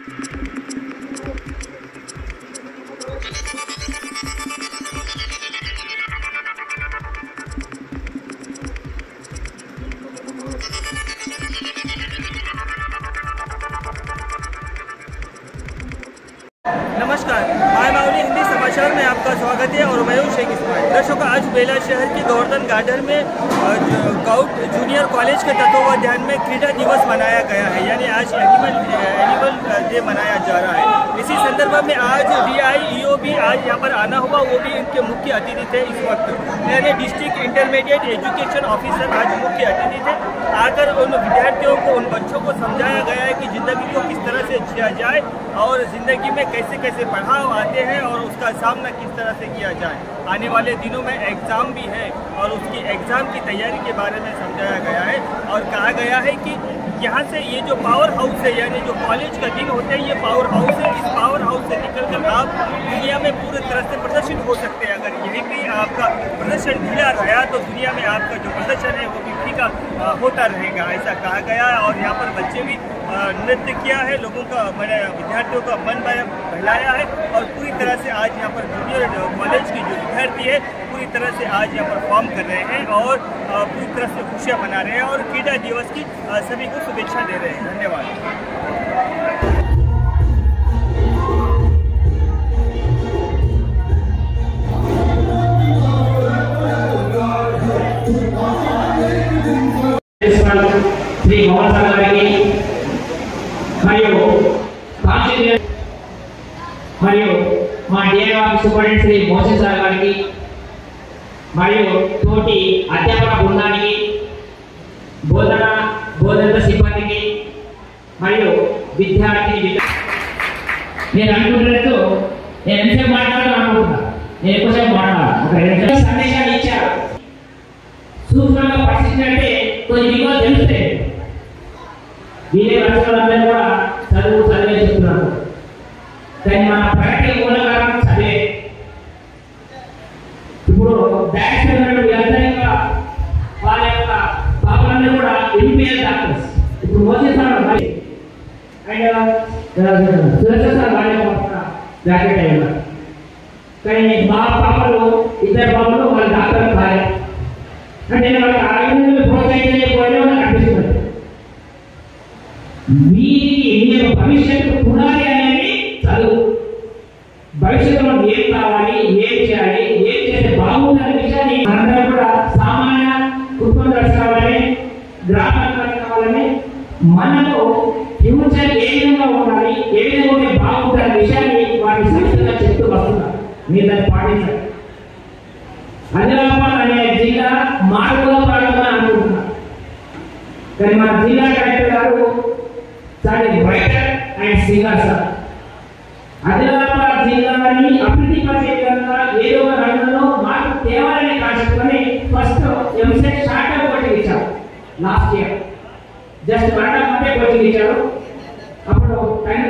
नमस्कार, माय माउली हिंदी समाचार में आपका स्वागत है और मैं हूं शेख इस्माइल। दर्शकों, आज बेला शहर के गोवर्धन गार्डन में गाउट जूनियर कॉलेज के तत्वावधान में क्रीड़ा दिवस मनाया गया है, यानी आज एनिमल डे मनाया जा रहा है। इसी संदर्भ में आज DIEO भी आज यहाँ पर आना हुआ, वो भी इनके मुख्य अतिथि थे। इस वक्त यानी डिस्ट्रिक्ट इंटरमीडिएट एजुकेशन ऑफिसर आज मुख्य अतिथि थे। आकर उन विद्यार्थियों को, उन बच्चों को समझाया गया है कि ज़िंदगी को किस तरह से जिया जाए और ज़िंदगी में कैसे कैसे पढ़ाव आते हैं और उसका सामना किस तरह से किया जाए। आने वाले दिनों में एग्ज़ाम भी है और उसकी एग्ज़ाम की तैयारी के बारे में समझाया गया है और कहा गया है कि यहाँ से ये जो पावर हाउस है, यानी जो कॉलेज का दिन होता है, ये पावर हाउस है। इस पावर हाउस से निकलकर आप दुनिया में पूरी तरह से प्रदर्शित हो सकते हैं। अगर यहीं पे आपका प्रदर्शन ढीला रहा तो दुनिया में आपका जो प्रदर्शन है वो भी फीका होता रहेगा, ऐसा कहा गया है। और यहाँ पर बच्चे भी नृत्य किया है, लोगों का, मैंने विद्यार्थियों का मन बहलाया है और पूरी तरह से आज यहाँ पर जूनियर कॉलेज की जो विद्यार्थी है पूरी तरह से आज यहाँ पर परफॉर्म कर रहे हैं और पूरी तरह से खुशियाँ मना रहे हैं और क्रीड़ा दिवस की सभी को शुभेच्छा दे रहे हैं। धन्यवाद। श्री मोहन सागर गारी మరియు మరియు మా డిఐ సూపరింటెండెంట్ శ్రీ మోసన్ సార్ గారికి మరియు తోటి అధ్యాపక బృందానికి, బోధన సిబ్బందికి మరియు విద్యార్థి నేను అనుకుంటున్నట్టు నేను ఎంతసేపు మాట్లాడాలని అనుకుంటున్నా. నేను ఎక్కువసేపు మాట్లాడాలి. ఒక 2 నిమిషాలు సందేశాలు ఇచ్చారు. సూక్ష్మంగా పరిశీలించినట్టే కొన్ని విలువలు తెలుస్తాయి. వీరే రాష్ట్రాలందరూ కూడా చదివే చెప్తున్నారు. కానీ మన ప్రగతి మూల కారణం చదివే. ఇప్పుడు బ్యాంక్స్ అందరిగా వాళ్ళ యొక్క పాపలందరూ కూడా ఎంపీఎల్ డాక్టర్స్. ఇప్పుడు మోసన్ సార్ అండ్ సురేష్ సార్ వాళ్ళ గ్రాడ్యుయేట్ అయ్యారు. కానీ మా పాపలు, ఇద్దరు పాపలు వాళ్ళ డాక్టర్ కాలేదు. అంటే వాళ్ళకి ఆరోగ్యంగా ప్రోత్సహించలేకపోయినా వాళ్ళకి అనిపిస్తున్నారు. వీరికి భవిష్యత్తు పునాది అనేది చదువు. భవిష్యత్తులో ఏం కావాలి, ఏం చేయాలి, ఏం చేస్తే బాగుందనే విషయాన్ని అందరూ కూడా సామాన్య కుటుంబం కావాలని, గ్రామాలు కావాలని, మనకు ఫ్యూచర్ ఏ విధంగా ఉండాలి, ఏ విధంగా ఉంటే బాగుందనే విషయాన్ని వారి సంస్థగా చెప్తూ వస్తున్నారు. మీరు దాన్ని పాటించాలి. ఆదిలాబాద్ అనే జిల్లా మార్పుగా పడాలని అనుకుంటున్నారు. కానీ మన జిల్లా కలెక్టర్ గారు చాలా writer and singer sir. Adilabad జిల్లాని అభివృద్ధి పరిచే విధంగా ఏదో ఒక రంగంలో మార్పు తేవాలని కాచుకొని ఫస్ట్ ఎంసెట్ స్టార్ట్అప్ కోచింగ్ ఇచ్చారు. Last year just 1 month coaching ఇచ్చారు. అప్పుడు టైం